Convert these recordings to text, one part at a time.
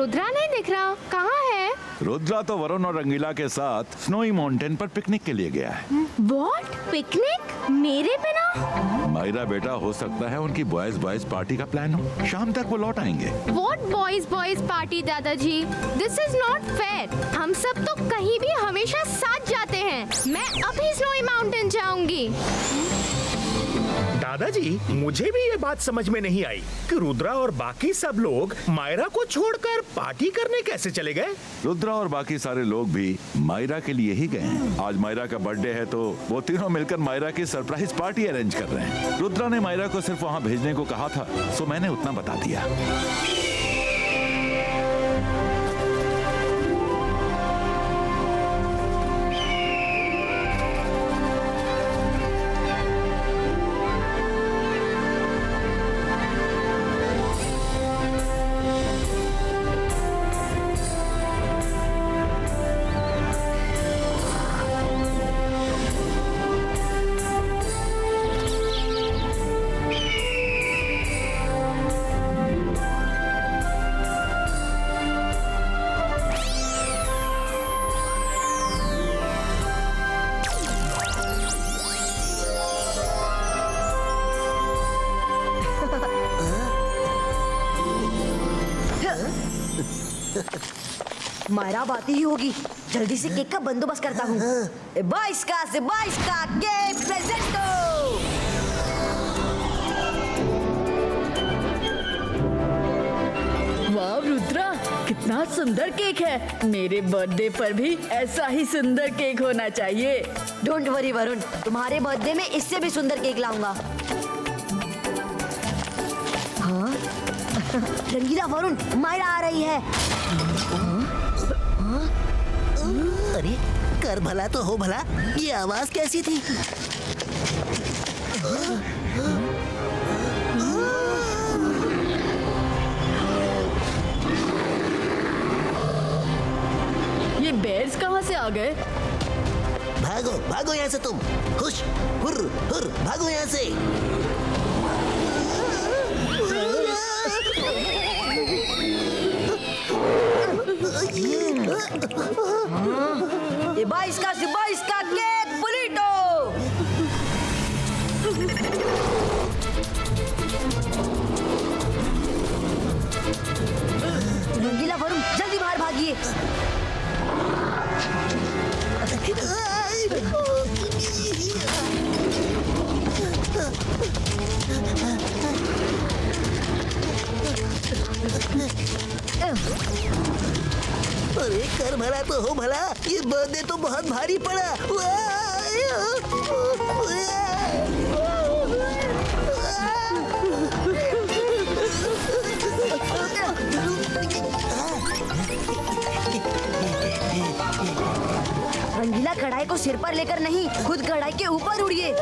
रुद्रा नहीं दिख रहा, कहाँ है? रुद्रा तो वरुण और रंगीला के साथ स्नोई माउंटेन पर पिकनिक के लिए गया है। What? पिकनिक? मेरे बिना? मायरा बेटा, हो सकता है उनकी बॉयज पार्टी का प्लान हो। शाम तक वो लौट आएंगे। What बॉयज पार्टी दादाजी? This is not fair. हम सब तो कहीं भी हमेशा साथ जाते हैं। मैं अभी स्नोई माउंटेन जाऊंगी। दादाजी, मुझे भी ये बात समझ में नहीं आई कि रुद्रा और बाकी सब लोग मायरा को छोड़कर पार्टी करने कैसे चले गए। रुद्रा और बाकी सारे लोग भी मायरा के लिए ही गए हैं। आज मायरा का बर्थडे है तो वो तीनों मिलकर मायरा की सरप्राइज पार्टी अरेंज कर रहे हैं। रुद्रा ने मायरा को सिर्फ वहाँ भेजने को कहा था, सो मैंने उतना बता दिया। मायरा बाती ही होगी, जल्दी से केक का बंदोबस्त करता हूँ। 22 का केक प्रेजेंटो। वाह रुद्रा, कितना सुंदर केक है। मेरे बर्थडे पर भी ऐसा ही सुंदर केक होना चाहिए। डोंट वरी वरुण, तुम्हारे बर्थडे में इससे भी सुंदर केक लाऊंगा। हाँ? रंगीला वरुण, मायरा आ रही है। अरे कर भला तो हो भला, ये आवाज कैसी थी? ये बेर्स कहाँ से आ गए? भागो भागो यहाँ से तुम। खुश हुर हुर भागो यहाँ से। ये 22 का केक बुलिटो। रंगीला वरुण, जल्दी बाहर भागिए। अरे कर भला तो हो भला, ये बर्थडे तो बहुत भारी पड़ा। रंगीला कढ़ाई को सिर पर लेकर नहीं, खुद कढ़ाई के ऊपर उड़िए।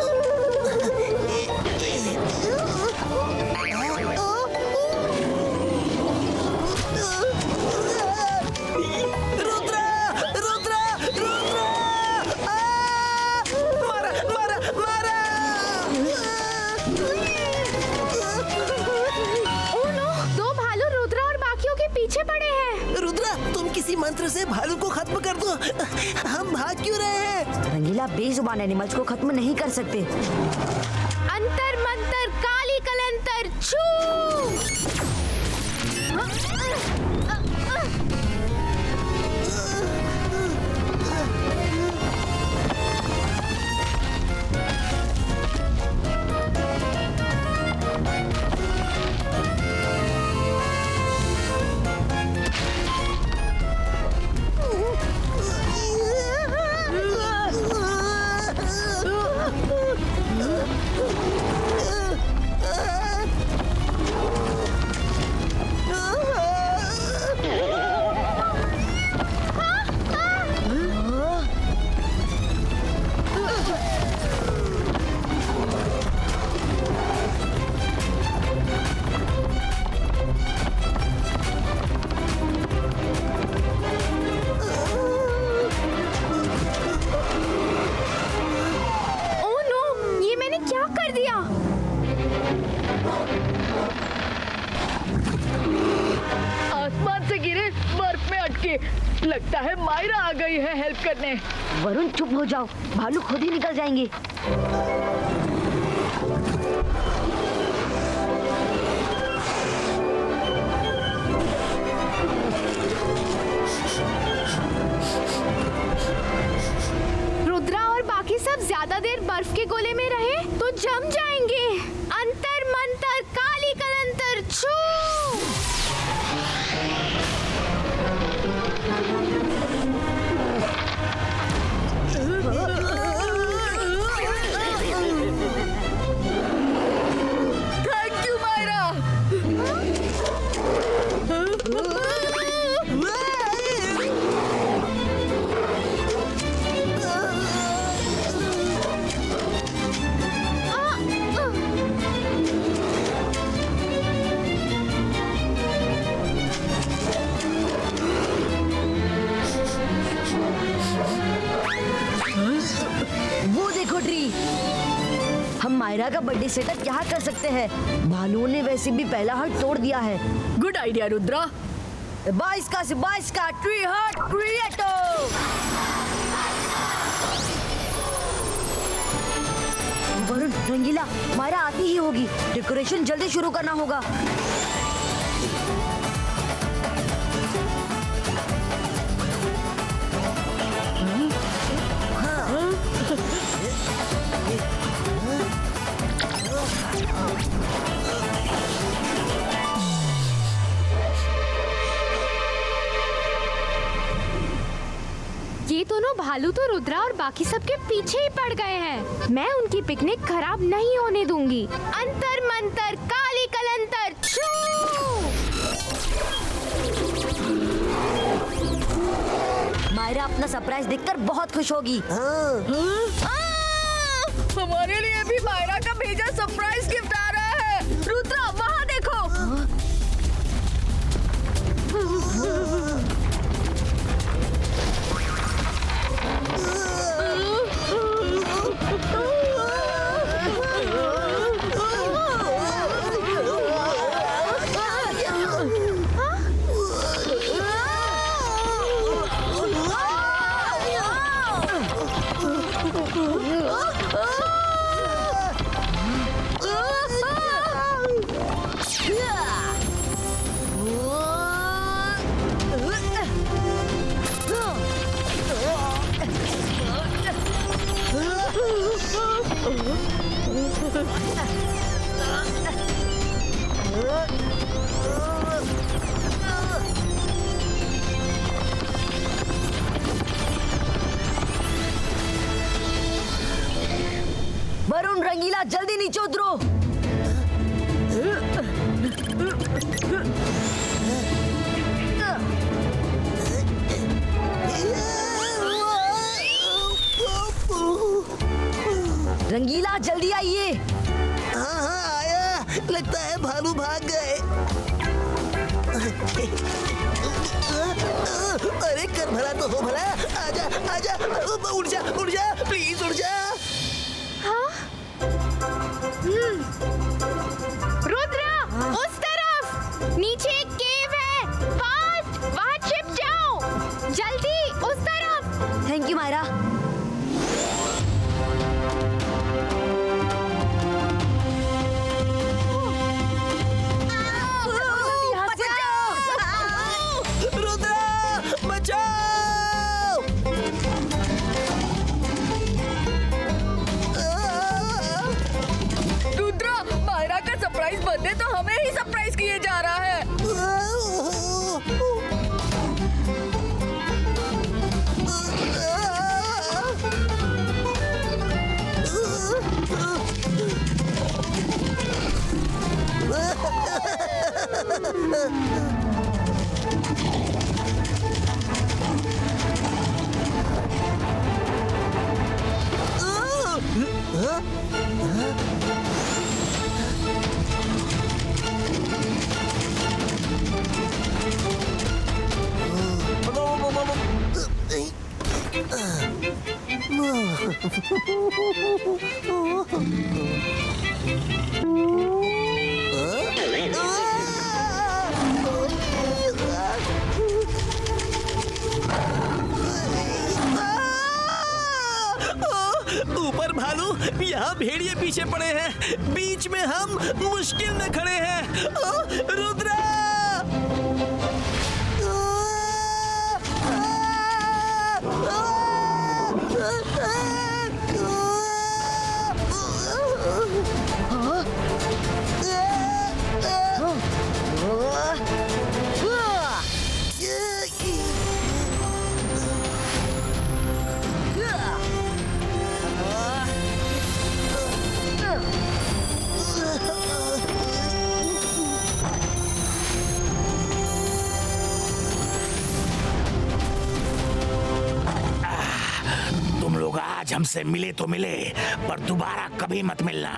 मंत्र से भालू को खत्म कर दो। हम भाग क्यों रहे हैं? रंगीला बेजुबान एनिमल्स को खत्म नहीं कर सकते। अंतर मंतर काली कलंतर छू। है हेल्प करने। वरुण चुप हो जाओ, भालू खुद ही निकल जाएंगे। रुद्रा और बाकी सब ज्यादा देर बर्फ के गोले में रहे तो जम जाएंगे। अंतर मंतर काली कलंतर छू। Thank you Myra. वो देखो ट्री, हम मायरा का बर्थडे सेटअप यहाँ कर सकते हैं। भालुओं ने वैसे भी पहला हार्ट तोड़ दिया है। Good idea Rudra. 22 का ट्री हार्ट क्रिएटो। वरुण, रंगीला, मायरा आती ही होगी। डेकोरेशन जल्दी शुरू करना होगा। ये दोनों भालू तो रुद्रा और बाकी सबके पीछे ही पड़ गए हैं। मैं उनकी पिकनिक खराब नहीं होने दूंगी। अंतर मंतर काली कलंतर छू। मायरा अपना सरप्राइज देखकर बहुत खुश होगी। हमारे लिए भी मायरा का भेजा सरप्राइज गिफ्ट आ रहा है। रुद्रा वहाँ देखो। वरुण, रंगीला, जल्दी नीचे उतरो। रंगीला, जल्दी आइए। हाँ हाँ आया। लगता है भालू भाग गए। अरे कर भला तो हो भला। आजा आजा, उठ जा प्लीज उठ जा। रुद्रा, उस तरफ नीचे एक केव है। फास्ट, वहाँ छिप जाओ। जल्दी उस तरफ। Thank you Myra. रुद्रा बचाओ। रुद्रा, मायरा का सरप्राइज बर्थडे तो हमें ही सरप्राइज किए जा रहा है। भालू, यहाँ भेड़िए पीछे पड़े हैं, बीच में हम मुश्किल में खड़े हैं। रुद्रा! तुम लोग आज हमसे मिले तो मिले, पर दोबारा कभी मत मिलना।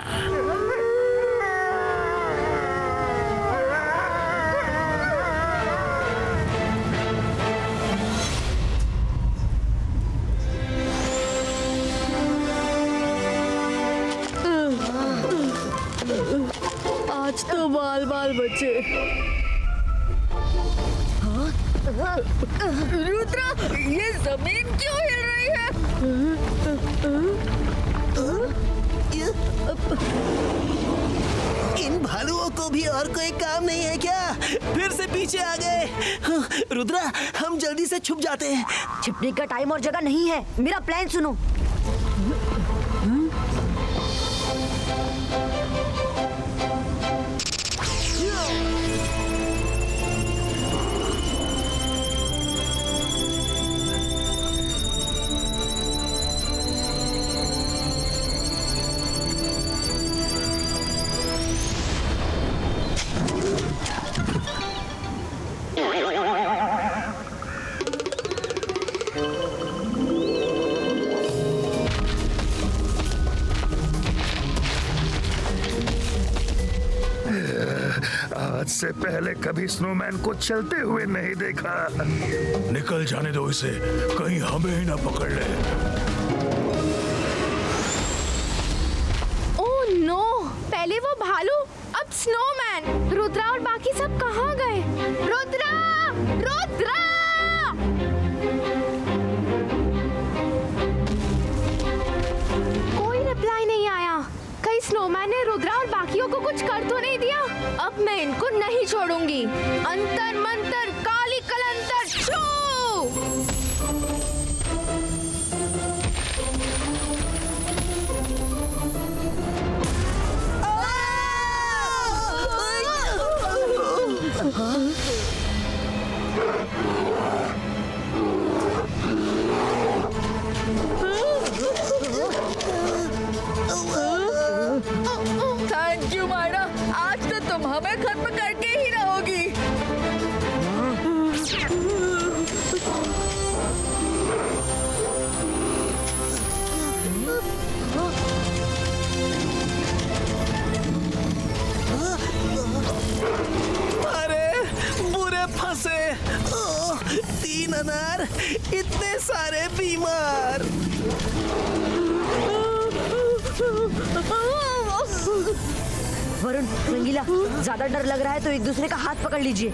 आज तो बाल बाल बचे। रुद्रा, ये जमीन क्यों हिल रही है? इन भालुओं को भी और कोई काम नहीं है क्या? फिर से पीछे आ गए। रुद्रा, हम जल्दी से छुप जाते हैं। छिपने का टाइम और जगह नहीं है। मेरा प्लान सुनो। आज से पहले कभी स्नोमैन को चलते हुए नहीं देखा। निकल जाने दो इसे, कहीं हमें ही ना पकड़ ले। ओह नो, पहले वो भालू, अब स्नोमैन। रुद्रा और बाकी सब कहाँ गए? रुद्रा! रुद्रा! कोई रिप्लाई नहीं आया। कहीं स्नोमैन ने रुद्रा और बाकियों को कुछ कर तो नहीं दिया? अब मैं इनको नहीं छोड़ूंगी। अंतर मंतर काली कलंतर छू! थैंक यू मायरा, आज तो तुम हमें खत्म करके ही रहोगी। अरे बुरे फंसे। 3 अनार, इतने सारे बीमार। वरुण, रंगीला, ज्यादा डर लग रहा है तो एक दूसरे का हाथ पकड़ लीजिए।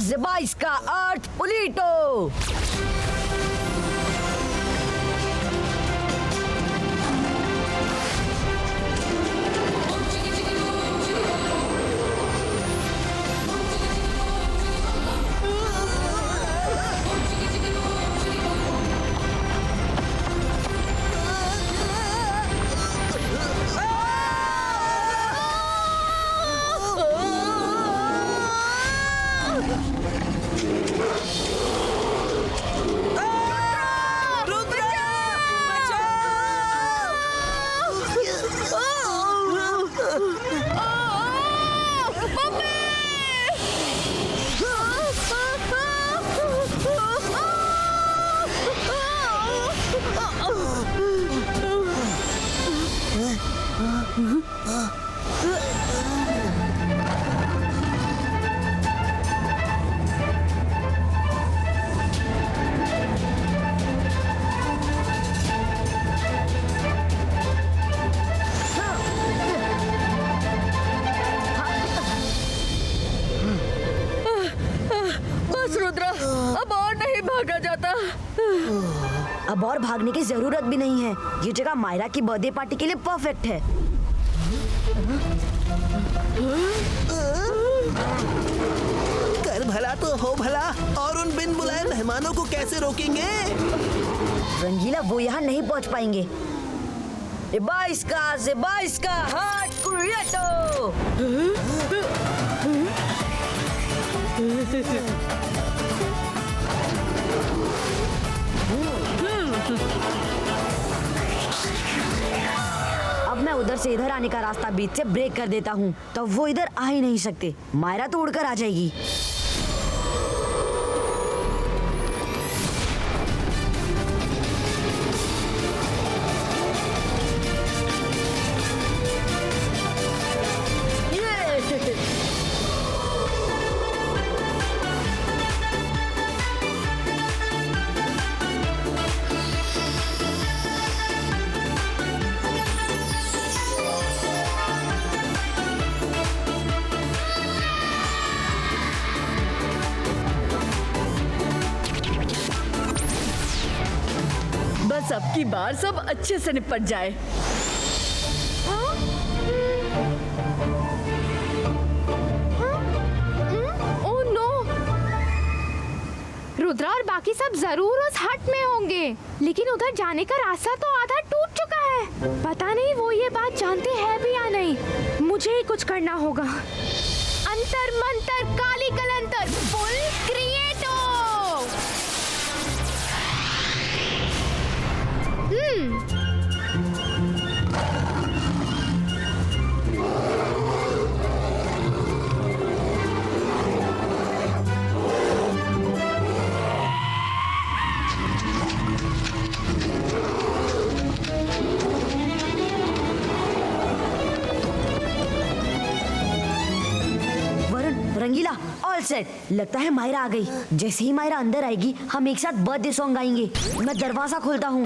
Zebaisca, अर्थ पुलीटो। अब और भागने की जरूरत भी नहीं है। ये जगह मायरा की बर्थडे पार्टी के लिए परफेक्ट है। कर भला तो हो भला, और उन बिन बुलाए मेहमानों को कैसे रोकेंगे? रंगीला वो यहाँ नहीं पहुँच पाएंगे। Zebaiska Heart Creato! अब मैं उधर से इधर आने का रास्ता बीच से ब्रेक कर देता हूँ, तो वो इधर आ ही नहीं सकते। मायरा तो उड़कर आ जाएगी। बस अब की बार सब अच्छे से निपट जाए। Oh no! रुद्रा और बाकी सब जरूर उस हट में होंगे, लेकिन उधर जाने का रास्ता तो आधा टूट चुका है। पता नहीं वो ये बात जानते हैं भी या नहीं। मुझे ही कुछ करना होगा। अंतर मंतर काली कलंतर फुल क्रिएटो। रंगीला ऑल सेट। लगता है मायरा आ गई। जैसे ही मायरा अंदर आएगी हम एक साथ बर्थडे सॉन्ग गाएंगे। मैं दरवाजा खोलता हूँ।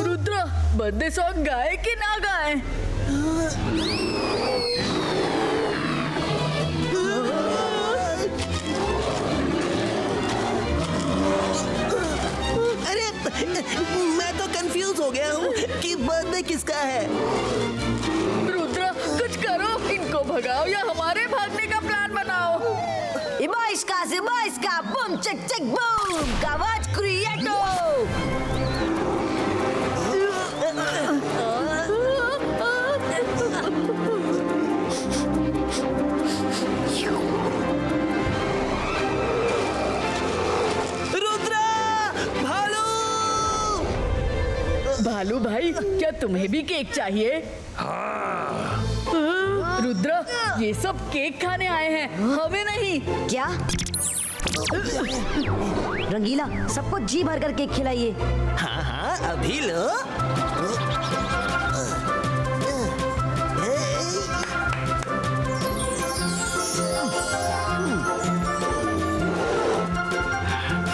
रुद्र बर्थडे सॉन्ग गाए कि ना गाए? मैं तो कंफ्यूज हो गया हूँ कि बर्थडे किसका है। रुद्र कुछ करो, इनको भगाओ या हमारे भागने का प्लान बनाओ। Zebaiska बूम चक चक बूम कावाच क्रिएटो। भालू भाई, क्या तुम्हें भी केक चाहिए? हाँ। रुद्र ये सब केक खाने आए हैं, हमें नहीं। क्या? रंगीला सबको जी भर कर केक खिलाइए। हाँ हाँ अभी लो।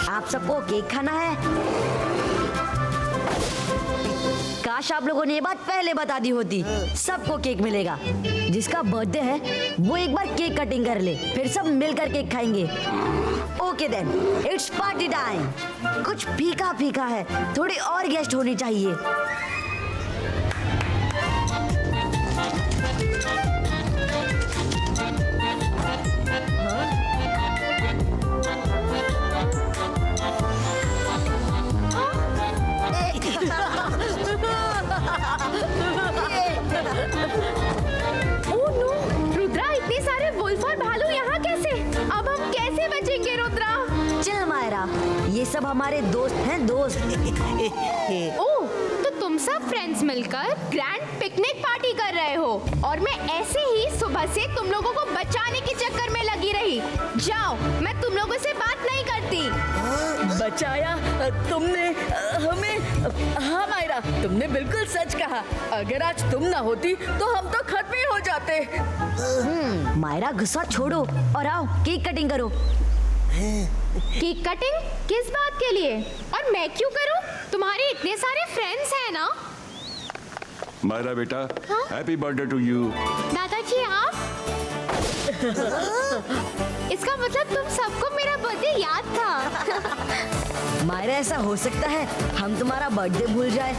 आप सबको केक खाना है? काश आप लोगों ने ये बात पहले बता दी होती। सबको केक मिलेगा। जिसका बर्थडे है वो एक बार केक कटिंग कर ले, फिर सब मिलकर केक खाएंगे। Okay then, it's party time. कुछ फीका फीका है, थोड़ी और गेस्ट होनी चाहिए। Oh no! रुद्रा इतने सारे वुल्फ और भालू यहाँ कैसे? अब हम कैसे बचेंगे रुद्रा? चल मायरा, ये सब हमारे दोस्त हैं, दोस्त। ओह, तो तुम सब फ्रेंड्स मिलकर ग्रैंड पिकनिक पार्टी कर रहे हो और मैं ऐसे ही सुबह से तुम लोगों को बचाने के चक्कर में लगी रही। जाओ, मैं तुम लोगों से बात नहीं करती। बचाया तुमने हमें? हाँ मायरा, तुमने बिल्कुल सच कहा। अगर आज तुम ना होती तो हम तो खत्म ही हो जाते। मायरा गुस्सा छोड़ो और आओ केक कटिंग करो। केक कटिंग किस बात के लिए? और मैं क्यों करूं? तुम्हारे इतने सारे फ्रेंड्स हैं ना। मायरा बेटा, हैप्पी बर्थडे टू यू। दादाजी आप इसका मतलब तुम सबको मेरा बर्थडे याद था। मायरा ऐसा हो सकता है हम तुम्हारा बर्थडे भूल जाए।